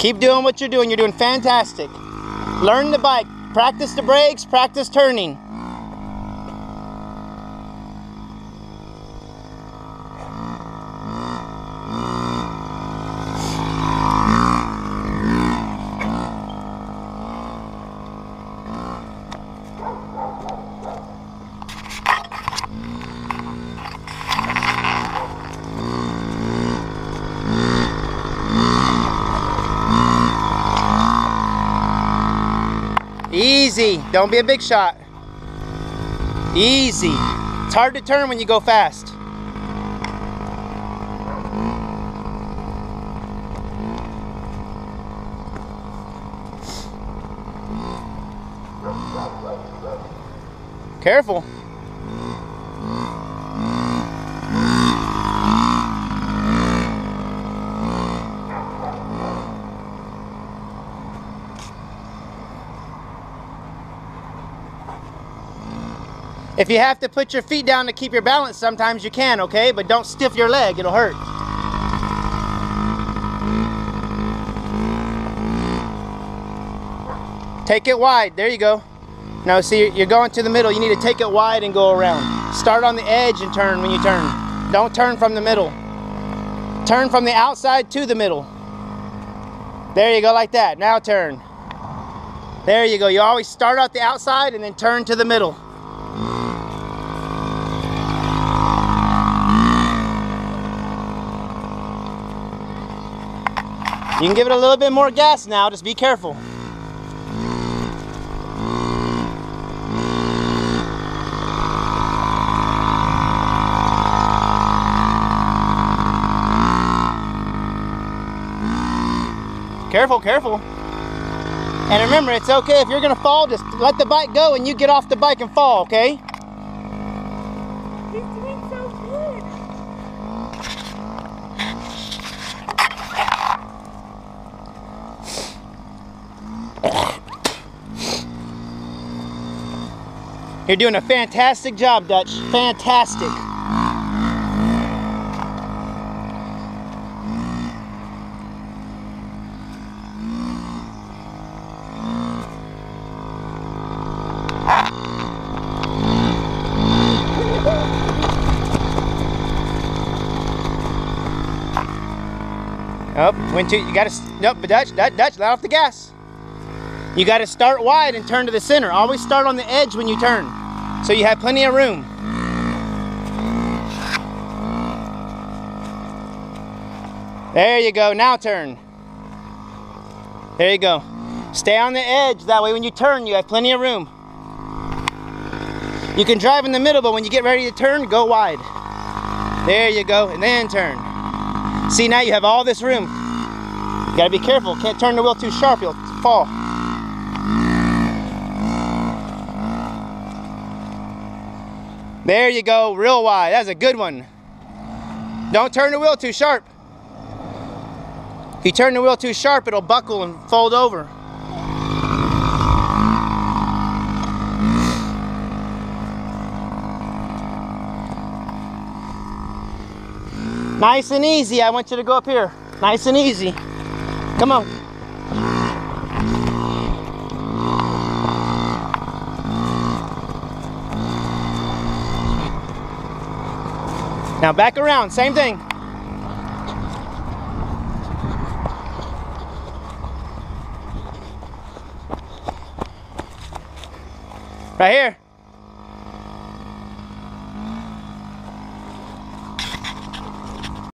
Keep doing what you're doing. You're doing fantastic. Learn the bike. Practice the brakes. Practice turning. Easy. Don't be a big shot. Easy. It's hard to turn when you go fast. Careful. If you have to put your feet down to keep your balance, sometimes you can, okay? But don't stiff your leg, it'll hurt. Take it wide, there you go. Now see, you're going to the middle, you need to take it wide and go around. Start on the edge and turn when you turn. Don't turn from the middle. Turn from the outside to the middle. There you go, like that. Now turn. There you go. You always start out the outside and then turn to the middle. You can give it a little bit more gas now, just be careful. Careful, careful. And remember, it's okay if you're gonna fall, just let the bike go and you get off the bike and fall, okay? He's doing so good. You're doing a fantastic job, Dutch. Fantastic. Oh, went too, you gotta, nope, Dutch, let off the gas. You gotta start wide and turn to the center. Always start on the edge when you turn, so you have plenty of room. There you go, now turn. There you go. Stay on the edge, that way when you turn, you have plenty of room. You can drive in the middle, but when you get ready to turn, go wide. There you go, and then turn. See, now you have all this room. You gotta be careful, can't turn the wheel too sharp, you'll fall. There you go, real wide, that's a good one. Don't turn the wheel too sharp. If you turn the wheel too sharp, it'll buckle and fold over. Nice and easy. I want you to go up here. Nice and easy. Come on. Now back around. Same thing. Right here.